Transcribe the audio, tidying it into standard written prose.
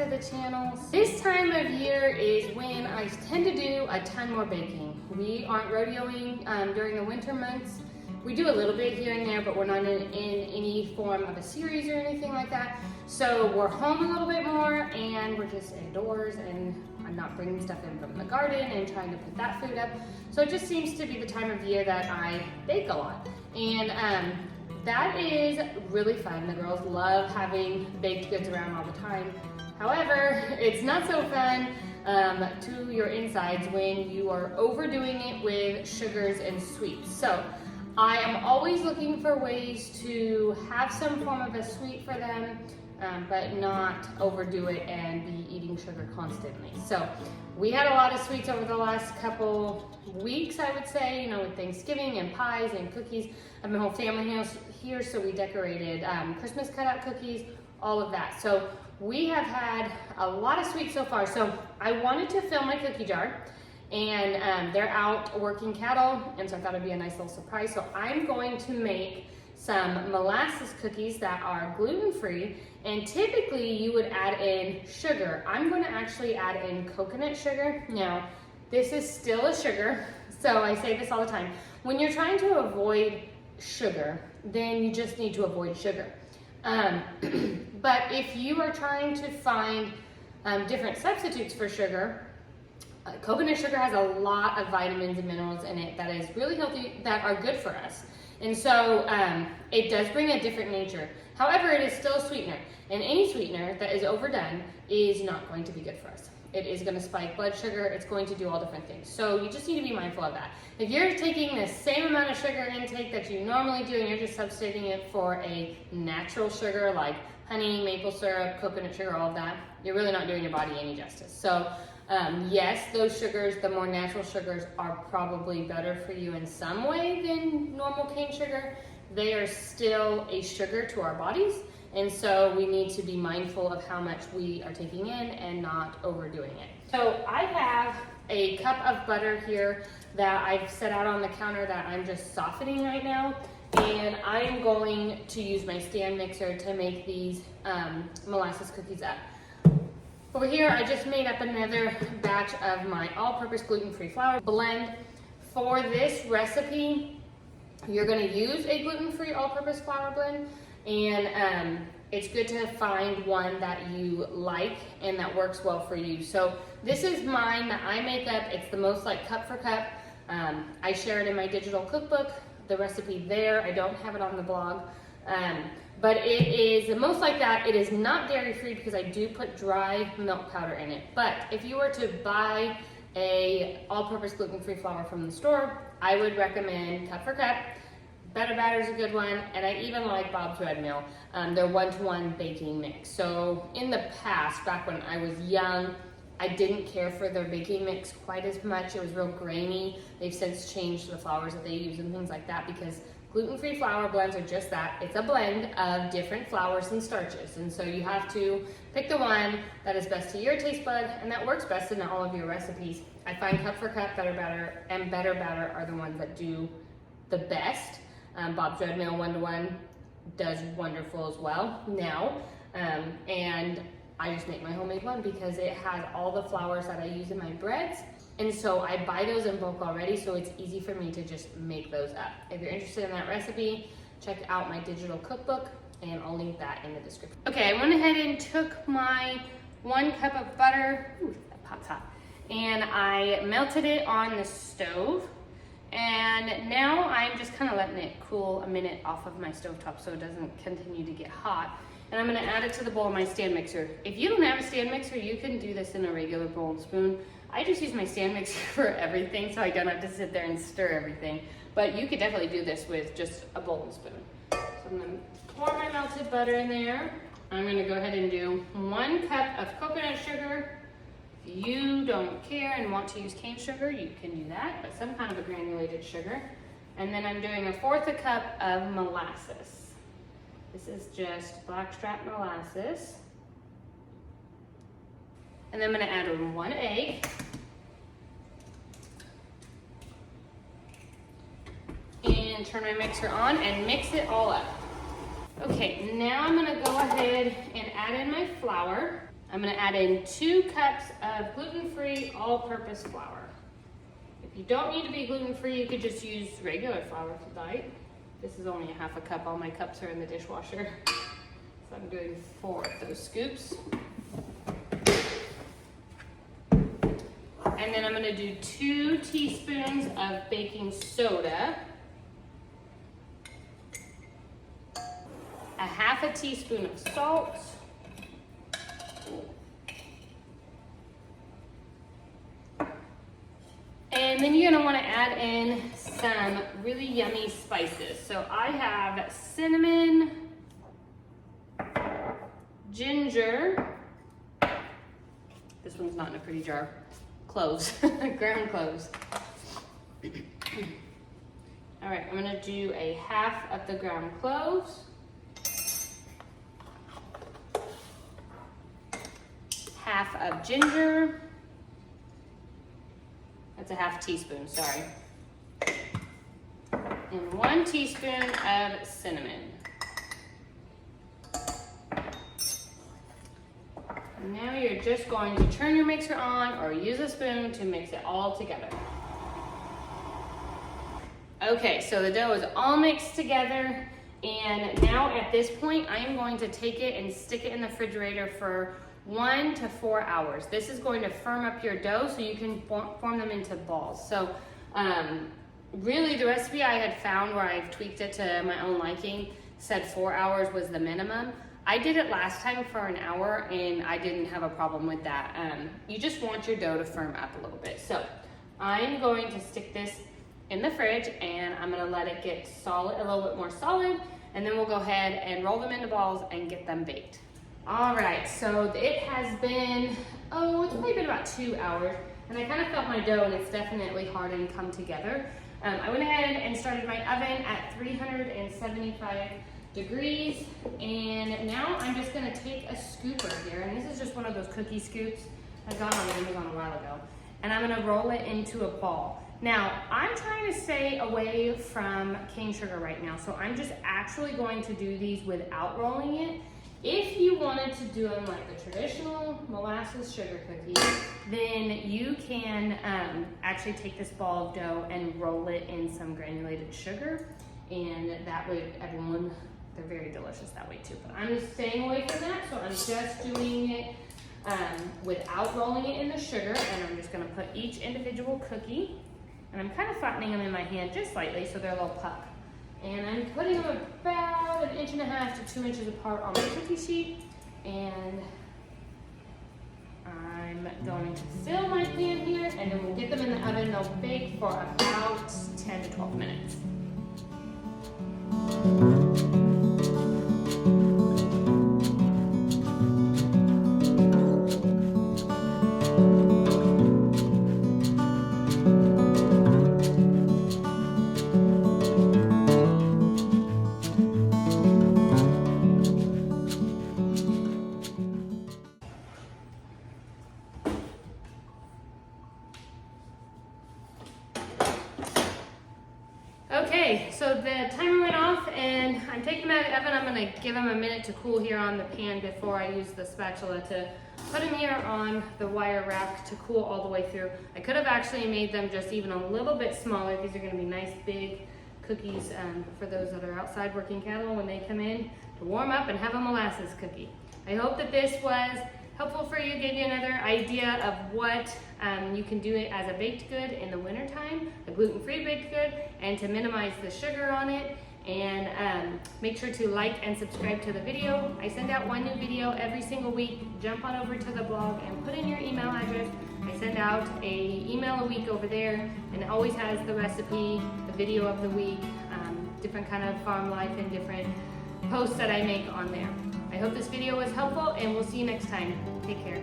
to the channel. This time of year is when I tend to do a ton more baking. We aren't rodeoing during the winter months. We do a little bit here and there, but we're not in any form of a series or anything like that. So we're home a little bit more and we're just indoors, and I'm not bringing stuff in from the garden and trying to put that food up. So it just seems to be the time of year that I bake a lot. And that is really fun. The girls love having baked goods around all the time. However, it's not so fun to your insides when you are overdoing it with sugars and sweets. So I am always looking for ways to have some form of a sweet for them, but not overdo it and be eating sugar constantly. So we had a lot of sweets over the last couple weeks, I would say, with Thanksgiving and pies and cookies. I have my whole family house here, so we decorated Christmas cutout cookies, all of that. So we have had a lot of sweets so far. So I wanted to fill my cookie jar, and they're out working cattle, and so I thought it'd be a nice little surprise. So I'm going to make some molasses cookies that are gluten-free, and typically you would add in sugar. I'm going to actually add in coconut sugar. Now, this is still a sugar, so I say this all the time. When you're trying to avoid sugar, then you just need to avoid sugar. But if you are trying to find different substitutes for sugar, coconut sugar has a lot of vitamins and minerals in it that is really healthy, that are good for us. And so it does bring a different nature. However, it is still a sweetener, and any sweetener that is overdone is not going to be good for us. It is going to spike blood sugar. It's going to do all different things. So you just need to be mindful of that. If you're taking the same amount of sugar intake that you normally do, and you're just substituting it for a natural sugar like honey, maple syrup, coconut sugar, all of that, you're really not doing your body any justice. So yes, those sugars, the more natural sugars, are probably better for you in some way than normal cane sugar. They are still a sugar to our bodies, and so we need to be mindful of how much we are taking in and not overdoing it. So I have a cup of butter here that I've set out on the counter that I'm just softening right now, and I am going to use my stand mixer to make these molasses cookies up. Over here, I just made up another batch of my all-purpose gluten-free flour blend. For this recipe, you're gonna use a gluten-free all-purpose flour blend, and it's good to find one that you like and that works well for you. So this is mine that I make up. It's the most like cup for cup. I share it in my digital cookbook, the recipe there. I don't have it on the blog. But it is the most like that. It is not dairy free because I do put dry milk powder in it. But if you were to buy a all-purpose gluten-free flour from the store, I would recommend Cup for Cup. Better Batter is a good one, and I even like Bob's Red Mill. They're one-to-one baking mix. So in the past, back when I was young, I didn't care for their baking mix quite as much. It was real grainy. They've since changed the flours that they use and things like that, because gluten-free flour blends are just that. It's a blend of different flours and starches. And so you have to pick the one that is best to your taste bud and that works best in all of your recipes. I find Cup for Cup, Better Batter, and Better Batter are the ones that do the best. Bob's Red Mill one-to-one does wonderful as well now. And I just make my homemade one because it has all the flours that I use in my breads. And so I buy those in bulk already, so it's easy for me to just make those up. If you're interested in that recipe, check out my digital cookbook, and I'll link that in the description. Okay, I went ahead and took my 1 cup of butter, ooh, that pot's hot, and I melted it on the stove. And now I'm just kind of letting it cool a minute off of my stovetop so it doesn't continue to get hot. And I'm gonna add it to the bowl of my stand mixer. If you don't have a stand mixer, you can do this in a regular bowl and spoon. I just use my stand mixer for everything, so I don't have to sit there and stir everything. But you could definitely do this with just a bowl and spoon. So I'm gonna pour my melted butter in there. I'm gonna go ahead and do 1 cup of coconut sugar. If you don't care and want to use cane sugar, you can do that, but some kind of a granulated sugar. And then I'm doing 1/4 cup of molasses. This is just blackstrap molasses. And then I'm gonna add 1 egg. And turn my mixer on and mix it all up. Okay, now I'm gonna go ahead and add in my flour. I'm gonna add in 2 cups of gluten-free all-purpose flour. If you don't need to be gluten-free, you could just use regular flour if you'd like. This is only a 1/2 cup. All my cups are in the dishwasher. So I'm doing 4 of those scoops. And then I'm gonna do 2 teaspoons of baking soda, a 1/2 teaspoon of salt, and then you're gonna wanna add in some really yummy spices. So I have cinnamon, ginger, this one's not in a pretty jar, cloves, ground cloves. All right, I'm gonna do a 1/2 of the ground cloves, 1/2 of ginger, that's a 1/2 teaspoon, sorry, and 1 teaspoon of cinnamon. Now you're just going to turn your mixer on or use a spoon to mix it all together. Okay, so the dough is all mixed together, and now at this point I am going to take it and stick it in the refrigerator for 1 to 4 hours. This is going to firm up your dough so you can form them into balls. So really the recipe I had found where I've tweaked it to my own liking said 4 hours was the minimum. I did it last time for an hour and I didn't have a problem with that. You just want your dough to firm up a little bit. So I'm going to stick this in the fridge and I'm gonna let it get solid, a little bit more solid, and then we'll go ahead and roll them into balls and get them baked. All right, so it has been, it's probably been about 2 hours, and I kind of felt my dough and it's definitely hardened and come together. I went ahead and started my oven at 375 degrees, and now I'm just gonna take a scooper here, and this is just one of those cookie scoops I got on Amazon a while ago, and I'm gonna roll it into a ball. Now, I'm trying to stay away from cane sugar right now, so I'm just actually going to do these without rolling it. If you wanted to do them like the traditional molasses sugar cookies, then you can actually take this ball of dough and roll it in some granulated sugar, and that would, they're very delicious that way too. But I'm just staying away from that, so I'm just doing it without rolling it in the sugar, and I'm just gonna put each individual cookie, and I'm kind of flattening them in my hand just slightly so they're a little puck. And I'm putting them about 1.5 to 2 inches apart on my cookie sheet, and I'm going to fill my pan here, and then we'll get them in the oven. They'll bake for about 10 to 12 minutes. Okay, so the timer went off and I'm taking them out of the oven. I'm gonna give them a minute to cool here on the pan before I use the spatula to put them here on the wire rack to cool all the way through. I could have actually made them just even a little bit smaller. These are gonna be nice big cookies for those that are outside working cattle when they come in to warm up and have a molasses cookie. I hope that this was helpful for you, gave you another idea of what you can do it as a baked good in the wintertime, a gluten-free baked good, and to minimize the sugar on it. And make sure to like and subscribe to the video. I send out one new video every single week. Jump on over to the blog and put in your email address. I send out an email a week over there, and it always has the recipe, the video of the week, different kind of farm life, and different posts that I make on there. I hope this video was helpful, and we'll see you next time. Take care.